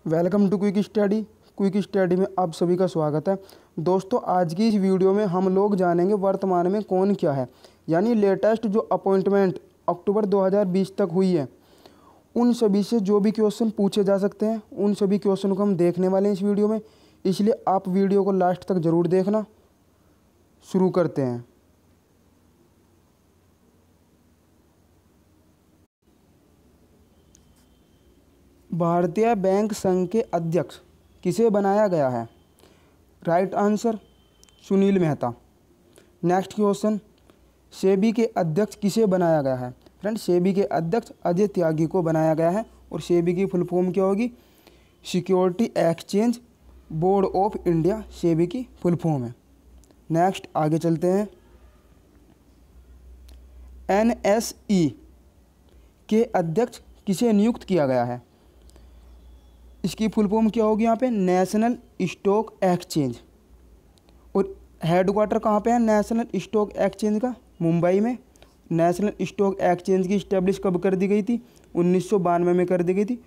Welcome to quick study में आप सभी का स्वागत है। दोस्तों, आज की इस वीडियो में हम लोग जानेंगे वर्तमान में कौन क्या है, यानी लेटेस्ट जो अपॉइंटमेंट अक्टूबर 2020 तक हुई है उन सभी से जो भी क्वेश्चन पूछे जा सकते हैं उन सभी क्वेश्चन को हम देखने वाले हैं इस वीडियो में, इसलिए आप वीडियो को लास्ट तक ज़रूर देखना। शुरू करते हैं। भारतीय बैंक संघ के अध्यक्ष किसे बनाया गया है? Right answer Sunil Mehta. Next question, SEBI के अध्यक्ष किसे बनाया गया है? फ्रेंड, सेबी के अध्यक्ष अजय त्यागी को बनाया गया है और सेबी की फुल फॉर्म क्या होगी? Security exchange board of India SEBI की फुल फॉर्म है। नेक्स्ट आगे चलते हैं। एनएसई के अध्यक्ष किसे नियुक्त किया गया है? इसकी फुल फॉर्म क्या होगी यहाँ पे? National stock exchange. और हेडक्वार्टर कहाँ पे है नेशनल स्टॉक एक्सचेंज का? मुंबई में। नेशनल स्टॉक एक्सचेंज की इस्टेब्लिश कब कर दी गई थी? 1992 में कर दी गई थी।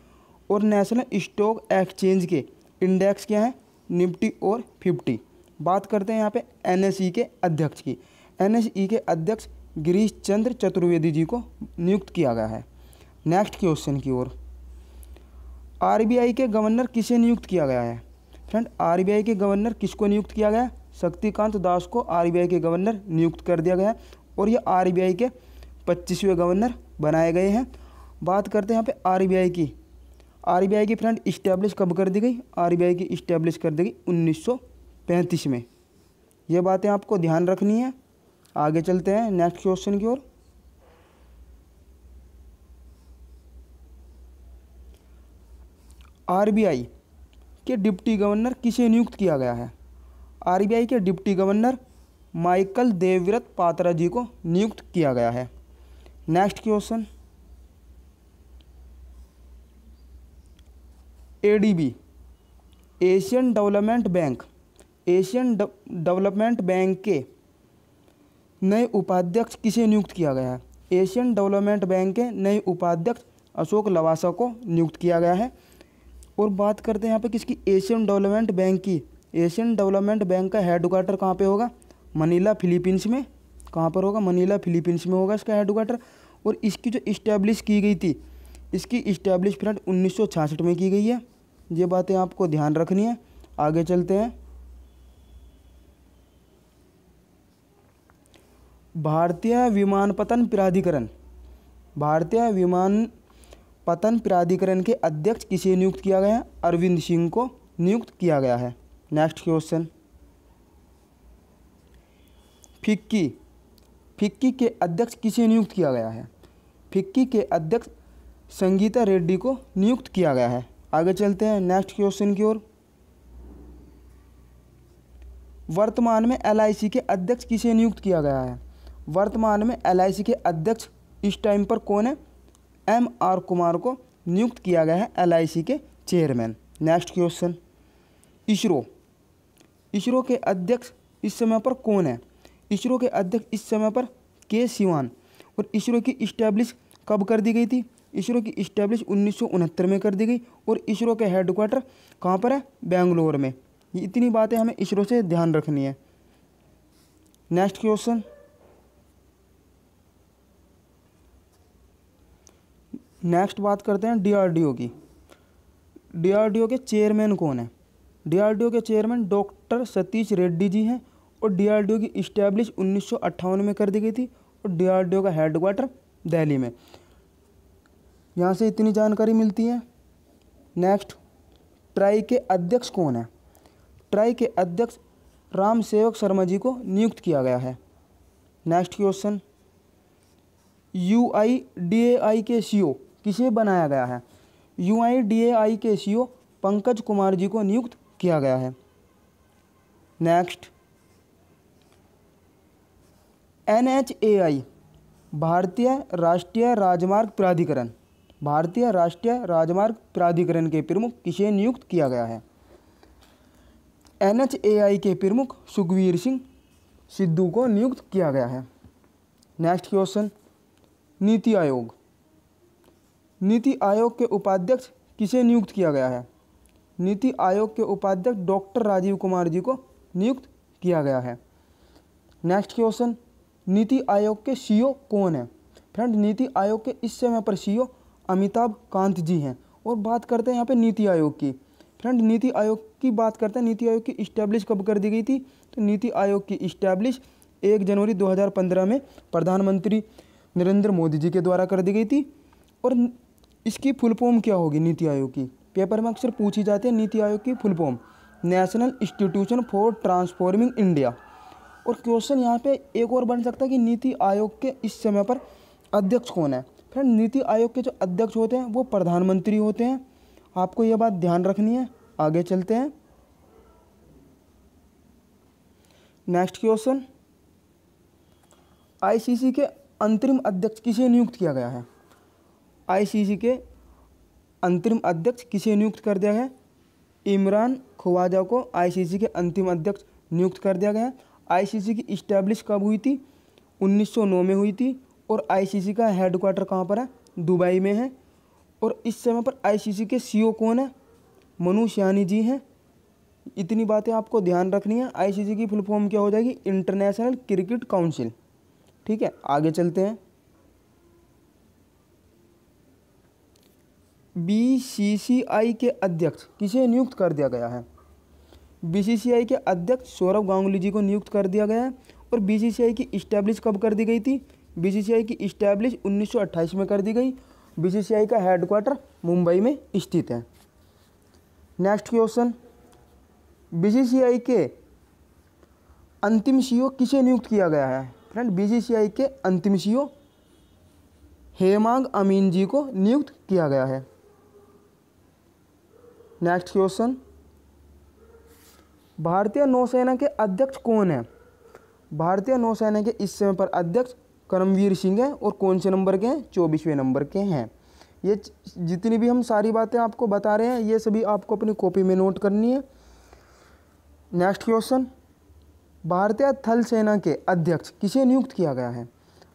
और नेशनल स्टॉक एक्सचेंज के इंडेक्स क्या हैं? निफ्टी और 50। बात करते हैं यहाँ पे एनएसई के अध्यक्ष की। एनएसई के अध्यक्ष गिरीश चंद्र चतुर्वेदी जी को नियुक्त किया गया है। नेक्स्ट क्वेश्चन की ओर। आरबीआई के गवर्नर किसे नियुक्त किया गया है? फ्रेंड, आरबीआई के गवर्नर किसको नियुक्त किया गया? शक्तिकांत दास को आरबीआई के गवर्नर नियुक्त कर दिया गया और ये आरबीआई के 25वें गवर्नर बनाए गए हैं। बात करते हैं यहाँ पे आरबीआई की। आरबीआई की फ्रेंड इस्टेब्लिश कब कर दी गई? आरबीआई की इस्टेब्लिश कर दी गई 1935 में। ये बातें आपको ध्यान रखनी है। आगे चलते हैं नेक्स्ट क्वेश्चन की ओर। आरबीआई के डिप्टी गवर्नर किसे नियुक्त किया गया है? आरबीआई के deputy governor Michael Debabrata Patra ji को नियुक्त किया गया है। Next question, ADB Asian Development Bank के नए उपाध्यक्ष किसे नियुक्त किया गया है? एशियन डेवलपमेंट बैंक के नए उपाध्यक्ष अशोक लवासा को नियुक्त किया गया है। और बात करते हैं यहाँ पे किसकी? एशियन डेवलपमेंट बैंक की। एशियन डेवलपमेंट बैंक का हेडक्वार्टर कहाँ पे होगा? मनीला, फिलीपींस में। कहाँ पर होगा? मनीला, फिलीपींस में होगा इसका हेडक्वार्टर। और इसकी जो इस्टेब्लिश की गई थी, इसकी इस्टेब्लिश फ्रेंड 1966 में की गई है। ये बातें आपको ध्यान रखनी है। आगे चलते हैं। भारतीय विमानपत्तन प्राधिकरण के अध्यक्ष किसे नियुक्त किया गया है? अरविंद सिंह को नियुक्त किया गया है। नेक्स्ट क्वेश्चन, फिक्की के अध्यक्ष किसे नियुक्त किया गया है? फिक्की के अध्यक्ष संगीता रेड्डी को नियुक्त किया गया है। आगे चलते हैं नेक्स्ट क्वेश्चन की ओर। वर्तमान में एलआईसी के अध्यक्ष किसे नियुक्त किया गया है? वर्तमान में एलआईसी के अध्यक्ष इस टाइम पर कौन है? एमआर कुमार को नियुक्त किया गया है एलआईसी के चेयरमैन। नेक्स्ट क्वेश्चन, इसरो के अध्यक्ष इस समय पर कौन है? इसरो के अध्यक्ष इस समय पर के सिवान। और इसरो की इस्टेब्लिश कब कर दी गई थी? इसरो की इस्टेब्लिश 1969 में कर दी गई। और इसरो के हेडक्वार्टर कहाँ पर है? बेंगलोर में। ये इतनी बातें हमें इसरो से ध्यान रखनी है। नेक्स्ट क्वेश्चन, नेक्स्ट बात करते हैं डीआरडीओ की। डीआरडीओ के चेयरमैन कौन है? डीआरडीओ के चेयरमैन डॉक्टर सतीश रेड्डी जी हैं। और डीआरडीओ की इस्टेब्लिश 1958 में कर दी गई थी। और डीआरडीओ का हेडक्वार्टर दिल्ली में। यहाँ से इतनी जानकारी मिलती है। नेक्स्ट, ट्राई के अध्यक्ष कौन है? ट्राई के अध्यक्ष राम सेवक शर्मा जी को नियुक्त किया गया है। नेक्स्ट क्वेश्चन, यूआईडीएआई के सीईओ किसे बनाया गया है? यूआईडीएआई के सीईओ पंकज कुमार जी को नियुक्त किया गया है। नेक्स्ट, एनएचएआई भारतीय राष्ट्रीय राजमार्ग प्राधिकरण के प्रमुख किसे नियुक्त किया गया है? एनएचएआई के प्रमुख सुखवीर सिंह सिद्धू को नियुक्त किया गया है। नेक्स्ट क्वेश्चन, नीति आयोग के उपाध्यक्ष किसे नियुक्त किया गया है? नीति आयोग के उपाध्यक्ष डॉक्टर राजीव कुमार जी को नियुक्त किया गया है। नेक्स्ट क्वेश्चन, नीति आयोग के सीईओ कौन है? फ्रेंड, नीति आयोग के इस समय पर सीईओ अमिताभ कांत जी हैं। और बात करते हैं यहाँ पे नीति आयोग की। फ्रेंड, नीति आयोग की बात करते हैं, नीति आयोग की इस्टेब्लिश कब कर दी गई थी? तो नीति आयोग की इस्टेब्लिश 1 जनवरी 2015 में प्रधानमंत्री नरेंद्र मोदी जी के द्वारा कर दी गई थी। और इसकी फुल फॉर्म क्या होगी नीति आयोग की? पेपर में अक्सर पूछी जाती है नीति आयोग की full form, national institution for transforming India. और क्वेश्चन यहाँ पे एक और बन सकता है कि नीति आयोग के इस समय पर अध्यक्ष कौन है? फ्रेंड, नीति आयोग के जो अध्यक्ष होते हैं वो प्रधानमंत्री होते हैं। आपको यह बात ध्यान रखनी है। आगे चलते हैं। नेक्स्ट क्वेश्चन, आईसीसी के अंतरिम अध्यक्ष किसे नियुक्त किया गया है? आईसीसी के अंतरिम अध्यक्ष किसे नियुक्त कर दिया है? इमरान ख्वाजा को आईसीसी के अंतिम अध्यक्ष नियुक्त कर दिया गया है। आईसीसी की इस्टेब्लिश कब हुई थी? 1909 में हुई थी। और आईसीसी का हेडक्वार्टर कहाँ पर है? दुबई में है। और इस समय पर आईसीसी के सीईओ कौन है? मनु सयानी जी हैं। इतनी बातें आपको ध्यान रखनी है। आईसीसी की फुल फॉर्म क्या हो जाएगी? International cricket council. ठीक है, आगे चलते हैं। बीसीसीआई के अध्यक्ष किसे नियुक्त कर दिया गया है? बीसीसीआई के अध्यक्ष सौरव गांगुली जी को नियुक्त कर दिया गया है। और बीसीसीआई की इस्टेब्लिश कब कर दी गई थी? बीसीसीआई की इस्टेब्लिश 1928 में कर दी गई। बीसीसीआई का हेडक्वार्टर मुंबई में स्थित है। नेक्स्ट क्वेश्चन, बीसीसीआई के अंतिम सीईओ किसे नियुक्त किया गया है? फ्रेंड, बीसीसीआई के अंतिम सीईओ हेमांग अमीन जी को नियुक्त किया गया है। नेक्स्ट क्वेश्चन, भारतीय नौसेना के अध्यक्ष कौन है? भारतीय नौसेना के इस समय पर अध्यक्ष करमवीर सिंह हैं। और कौन से नंबर के हैं? 24वें नंबर के हैं। ये जितनी भी हम सारी बातें आपको बता रहे हैं ये सभी आपको अपनी कॉपी में नोट करनी है। नेक्स्ट क्वेश्चन, भारतीय थल सेना के अध्यक्ष किसे नियुक्त किया गया है?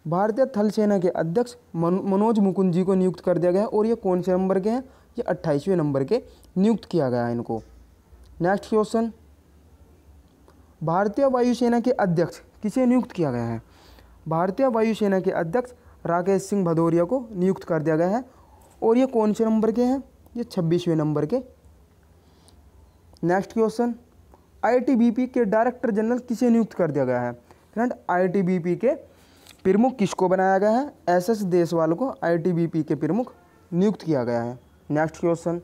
भारतीय थल सेना के अध्यक्ष मनोज मुकुंद जी को नियुक्त कर दिया गया है। और ये कौन से नंबर के हैं? ये 28वें नंबर के नियुक्त किया गया है इनको। नेक्स्ट क्वेश्चन, भारतीय वायुसेना के अध्यक्ष किसे नियुक्त किया गया है? भारतीय वायुसेना के अध्यक्ष राकेश सिंह भदौरिया को नियुक्त कर दिया गया है। और ये कौन से नंबर के हैं? ये 26वें नंबर के। नेक्स्ट क्वेश्चन, आईटीबीपी के डायरेक्टर जनरल किसे नियुक्त कर दिया गया है? फ्रेंड, आईटीबीपी के प्रमुख किसको बनाया गया है? एसएस देशवाल को आईटीबीपी के प्रमुख नियुक्त किया गया है। नेक्स्ट क्वेश्चन,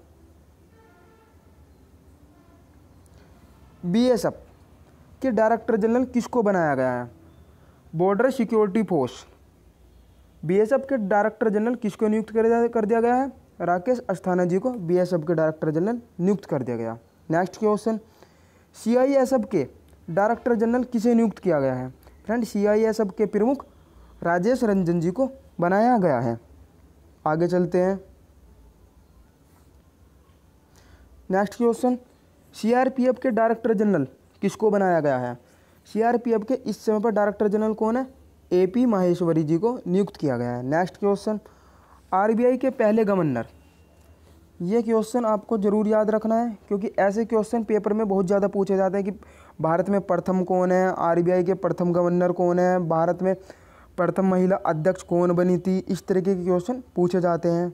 बीएसएफ के डायरेक्टर जनरल किसको बनाया गया है? Border security force. बीएसएफ के डायरेक्टर जनरल किसको नियुक्त कर दिया गया है? राकेश अस्थाना जी को बीएसएफ के डायरेक्टर जनरल नियुक्त कर दिया गया। नेक्स्ट क्वेश्चन, सीआईएसएफ के डायरेक्टर जनरल किसे नियुक्त किया गया है? फ्रेंड, सीआईएसएफ के प्रमुख राजेश रंजन जी को बनाया गया है। आगे चलते हैं। नेक्स्ट क्वेश्चन, सीआरपीएफ के डायरेक्टर जनरल किसको बनाया गया है? सीआरपीएफ के इस समय पर डायरेक्टर जनरल कौन है? एपी माहेश्वरी जी को नियुक्त किया गया है। नेक्स्ट क्वेश्चन, आरबीआई के पहले गवर्नर। ये क्वेश्चन आपको जरूर याद रखना है क्योंकि ऐसे क्वेश्चन पेपर में बहुत ज़्यादा पूछे जाते हैं कि भारत में प्रथम कौन है, आरबीआई के प्रथम गवर्नर कौन है, भारत में प्रथम महिला अध्यक्ष कौन बनी थी। इस तरीके के क्वेश्चन पूछे जाते हैं।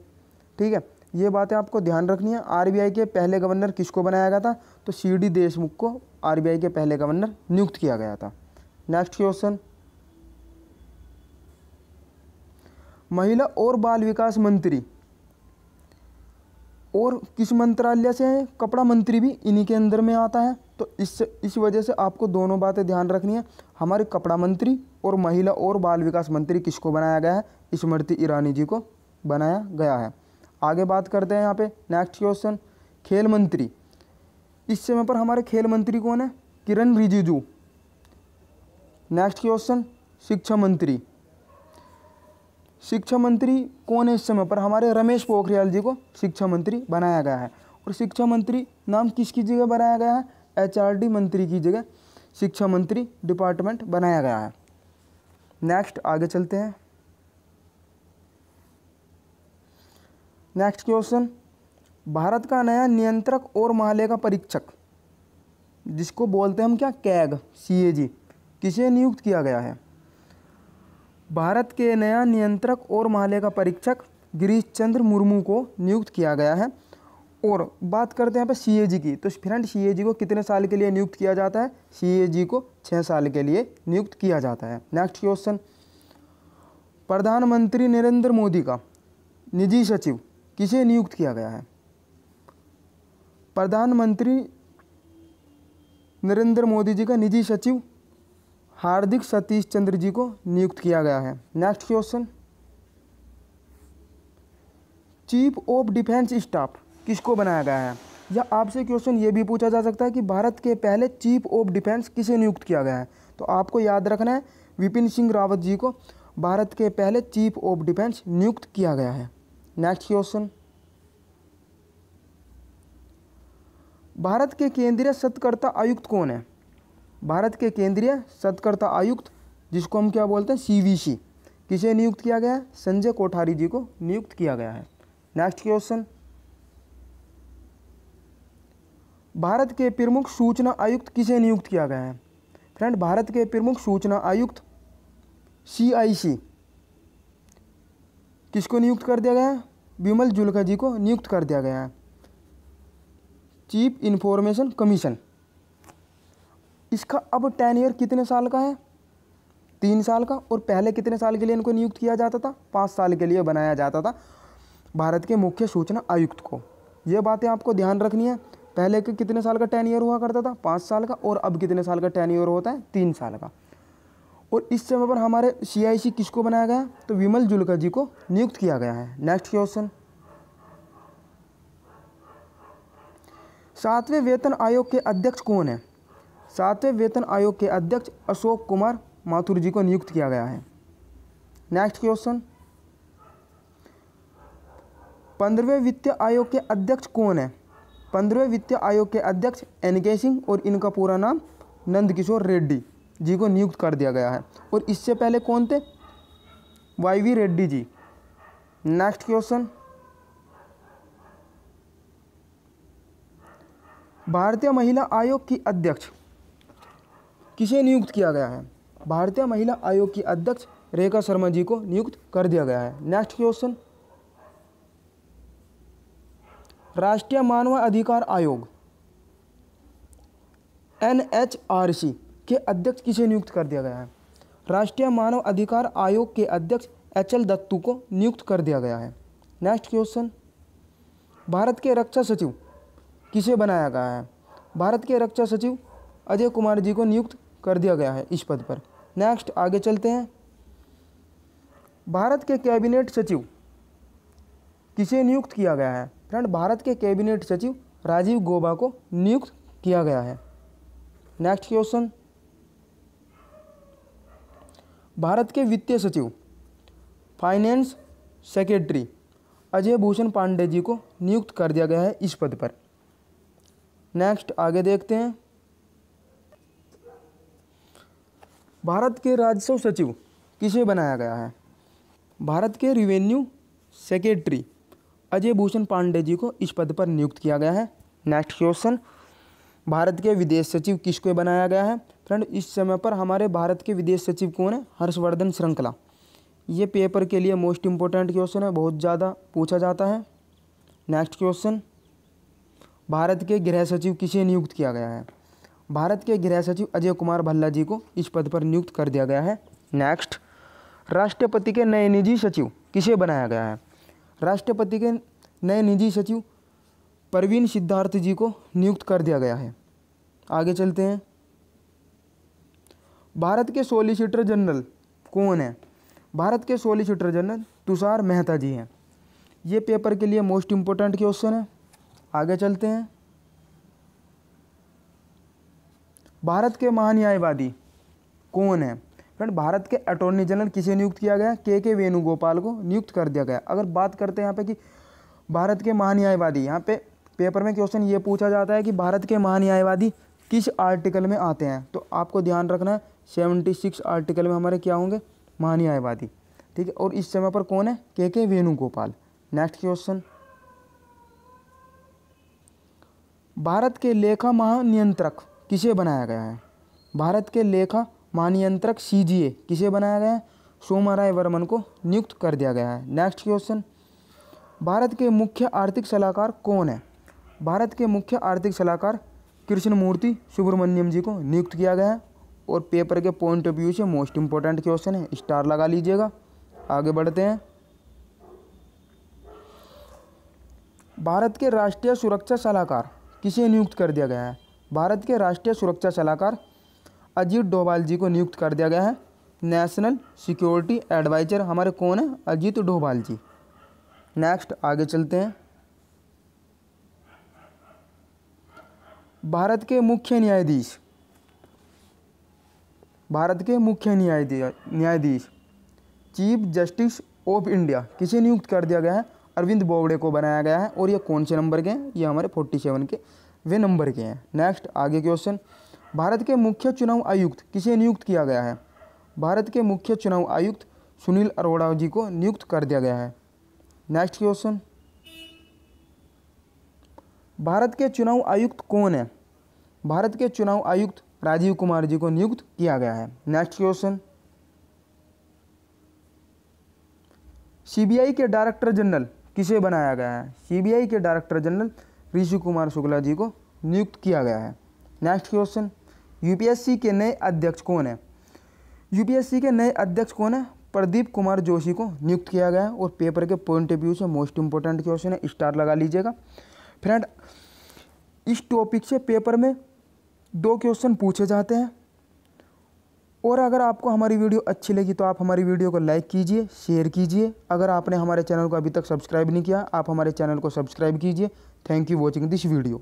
ठीक है, ये बातें आपको ध्यान रखनी है। आरबीआई के पहले गवर्नर किसको बनाया गया था? तो सीडी देशमुख को आरबीआई के पहले गवर्नर नियुक्त किया गया था। नेक्स्ट क्वेश्चन, महिला और बाल विकास मंत्री और किस मंत्रालय से है? कपड़ा मंत्री भी इन्हीं के अंदर में आता है। तो इस वजह से आपको दोनों बातें ध्यान रखनी है। हमारे कपड़ा मंत्री और महिला और बाल विकास मंत्री किसको बनाया गया है? स्मृति ईरानी जी को बनाया गया है। आगे बात करते हैं यहाँ पे। नेक्स्ट क्वेश्चन, खेल मंत्री। इस समय पर हमारे खेल मंत्री कौन है? किरण रिजिजू। नेक्स्ट क्वेश्चन, शिक्षा मंत्री। शिक्षा मंत्री कौन है इस समय पर? हमारे रमेश पोखरियाल जी को शिक्षा मंत्री बनाया गया है। और शिक्षा मंत्री नाम किसकी जगह बनाया गया है? एचआरडी मंत्री की जगह शिक्षा मंत्री डिपार्टमेंट बनाया गया है। नेक्स्ट आगे चलते हैं। नेक्स्ट क्वेश्चन, भारत का नया नियंत्रक और महालेखा परीक्षक, जिसको बोलते हैं हम क्या, कैग, CAG, किसे नियुक्त किया गया है? भारत के नया नियंत्रक और महालेखा परीक्षक गिरीश चंद्र मुर्मू को नियुक्त किया गया है। और बात करते हैं यहाँ पे CAG की, तो फ्रेंड CAG को कितने साल के लिए नियुक्त किया जाता है? CAG को 6 साल के लिए नियुक्त किया जाता है। नेक्स्ट क्वेश्चन, प्रधानमंत्री नरेंद्र मोदी का निजी सचिव किसे नियुक्त किया गया है? प्रधानमंत्री नरेंद्र मोदी जी का निजी सचिव हार्दिक सतीश चंद्र जी को नियुक्त किया गया है। Next question, chief of defence staff किसको बनाया गया है? या आपसे क्वेश्चन ये भी पूछा जा सकता है कि भारत के पहले चीफ ऑफ डिफेंस किसे नियुक्त किया गया है? तो आपको याद रखना है, विपिन सिंह रावत जी को भारत के पहले चीफ ऑफ डिफेंस नियुक्त किया गया है। नेक्स्ट क्वेश्चन, भारत के केंद्रीय सत्कर्ता आयुक्त कौन है? भारत के केंद्रीय सत्कर्ता आयुक्त, जिसको हम क्या बोलते हैं, CVC, किसे नियुक्त किया गया है? संजय कोठारी जी को नियुक्त किया गया है। नेक्स्ट क्वेश्चन, भारत के प्रमुख सूचना आयुक्त किसे नियुक्त किया गया है? फ्रेंड, भारत के प्रमुख सूचना आयुक्त CIC, किसको नियुक्त कर दिया गया है? विमल जुल्का जी को नियुक्त कर दिया गया है। चीफ इंफॉर्मेशन कमीशन, इसका अब टेन्योर कितने साल का है? 3 साल का। और पहले कितने साल के लिए इनको नियुक्त किया जाता था? 5 साल के लिए बनाया जाता था भारत के मुख्य सूचना आयुक्त को। ये बातें आपको ध्यान रखनी है। पहले के कितने साल का टेन्योर हुआ करता था? 5 साल का। और अब कितने साल का टेन्योर होता है? 3 साल का। और इस समय पर हमारे CIC किसको बनाया गया? तो विमल जुल्का जी को नियुक्त किया गया है। नेक्स्ट क्वेश्चन, 7वें वेतन आयोग के अध्यक्ष कौन है? 7वें वेतन आयोग के अध्यक्ष अशोक कुमार माथुर जी को नियुक्त किया गया है। नेक्स्ट क्वेश्चन, 15वें वित्त आयोग के अध्यक्ष कौन है? 15वें वित्त आयोग के अध्यक्ष NK सिंह, और इनका पूरा नाम नंदकिशोर रेड्डी जी को नियुक्त कर दिया गया है। और इससे पहले कौन थे? YV Reddy ji. Next question, भारतीय महिला आयोग की अध्यक्ष किसे नियुक्त किया गया है? भारतीय महिला आयोग की अध्यक्ष रेखा शर्मा जी को नियुक्त कर दिया गया है। नेक्स्ट क्वेश्चन, राष्ट्रीय मानव अधिकार आयोग NHRC के अध्यक्ष किसे नियुक्त कर दिया गया है? राष्ट्रीय मानव अधिकार आयोग के अध्यक्ष HL दत्तू को नियुक्त कर दिया गया है। नेक्स्ट क्वेश्चन, भारत के रक्षा सचिव किसे बनाया गया है? भारत के रक्षा सचिव अजय कुमार जी को नियुक्त कर दिया गया है इस पद पर। नेक्स्ट आगे चलते हैं, भारत के कैबिनेट सचिव किसे नियुक्त किया गया है? फ्रेंड, भारत के कैबिनेट सचिव राजीव गौबा को नियुक्त किया गया है। नेक्स्ट क्वेश्चन, भारत के वित्तीय सचिव फाइनेंस सेक्रेटरी अजय भूषण पांडे जी को नियुक्त कर दिया गया है इस पद पर। नेक्स्ट आगे देखते हैं, भारत के राजस्व सचिव किसे बनाया गया है? भारत के रिवेन्यू सेक्रेटरी अजय भूषण पांडे जी को इस पद पर नियुक्त किया गया है। नेक्स्ट क्वेश्चन, भारत के विदेश सचिव किसको बनाया गया है? फ्रेंड, इस समय पर हमारे भारत के विदेश सचिव कौन है? हर्षवर्धन श्रृंखला। ये पेपर के लिए मोस्ट इंपॉर्टेंट क्वेश्चन है, बहुत ज़्यादा पूछा जाता है। नेक्स्ट क्वेश्चन, भारत के गृह सचिव किसे नियुक्त किया गया है? भारत के गृह सचिव अजय कुमार भल्ला जी को इस पद पर नियुक्त कर दिया गया है। नेक्स्ट, राष्ट्रपति के नए निजी सचिव किसे बनाया गया है? राष्ट्रपति के नए निजी सचिव परवीन सिद्धार्थ जी को नियुक्त कर दिया गया है। आगे चलते हैं, भारत के सॉलिसिटर जनरल कौन है? भारत के सॉलिसिटर जनरल तुषार मेहता जी हैं। ये पेपर के लिए मोस्ट इंपॉर्टेंट क्वेश्चन है। आगे चलते हैं, भारत के महान्यायवादी कौन है? फ्रेंड, भारत के अटॉर्नी जनरल किसे नियुक्त किया गया? के वेणुगोपाल को नियुक्त कर दिया गया। अगर बात करते हैं यहाँ पे कि भारत के महान्यायवादी, यहाँ पे पेपर में क्वेश्चन ये पूछा जाता है कि भारत के महान्यायवादी किस आर्टिकल में आते हैं, तो आपको ध्यान रखना है 76 आर्टिकल में हमारे क्या होंगे? महान्यायवादी। ठीक है, और इस समय पर कौन है? के वेणुगोपाल। नेक्स्ट क्वेश्चन, भारत के लेखा महानियंत्रक किसे बनाया गया है? भारत के लेखा महानियंत्रक CGA किसे बनाया गया है? सोमाराय वर्मन को नियुक्त कर दिया गया है। नेक्स्ट क्वेश्चन, भारत के मुख्य आर्थिक सलाहकार कौन है? भारत के मुख्य आर्थिक सलाहकार कृष्णमूर्ति सुब्रमण्यम जी को नियुक्त किया गया है। और पेपर के पॉइंट ऑफ व्यू से मोस्ट इंपॉर्टेंट क्वेश्चन है, स्टार लगा लीजिएगा। आगे बढ़ते हैं। भारत के राष्ट्रीय सुरक्षा सलाहकार किसे नियुक्त कर दिया गया है? भारत के राष्ट्रीय सुरक्षा सलाहकार अजीत डोभाल जी को नियुक्त कर दिया गया है। नेशनल सिक्योरिटी एडवाइजर हमारे कौन है? अजीत डोभाल जी। नेक्स्ट आगे चलते हैं। भारत के मुख्य न्यायाधीश, भारत के मुख्य न्यायाधीश चीफ जस्टिस ऑफ इंडिया किसे नियुक्त कर दिया गया है? अरविंद बोबड़े को बनाया गया है। और ये कौन से नंबर के हैं? ये हमारे 47 के वे नंबर के हैं। नेक्स्ट आगे क्वेश्चन, भारत के मुख्य चुनाव आयुक्त किसे नियुक्त किया गया है? भारत के मुख्य चुनाव आयुक्त सुनील अरोड़ा जी को नियुक्त कर दिया गया है। नेक्स्ट क्वेश्चन, भारत के चुनाव आयुक्त कौन है? भारत के चुनाव आयुक्त राजीव कुमार जी को नियुक्त किया गया है। नेक्स्ट क्वेश्चन, CBI के डायरेक्टर जनरल किसे बनाया गया है? CBI के डायरेक्टर जनरल ऋषि कुमार शुक्ला जी को नियुक्त किया गया है। नेक्स्ट क्वेश्चन, UPSC के नए अध्यक्ष कौन है? UPSC के नए अध्यक्ष कौन है? प्रदीप कुमार जोशी को नियुक्त किया गया है। और पेपर के पॉइंट ऑफ व्यू से मोस्ट इंपॉर्टेंट क्वेश्चन है, स्टार लगा लीजिएगा। फ्रेंड, इस टॉपिक से पेपर में 2 क्वेश्चन पूछे जाते हैं। और अगर आपको हमारी वीडियो अच्छी लगी तो आप हमारी वीडियो को लाइक कीजिए, शेयर कीजिए। अगर आपने हमारे चैनल को अभी तक सब्सक्राइब नहीं किया, आप हमारे चैनल को सब्सक्राइब कीजिए। Thank you watching this video.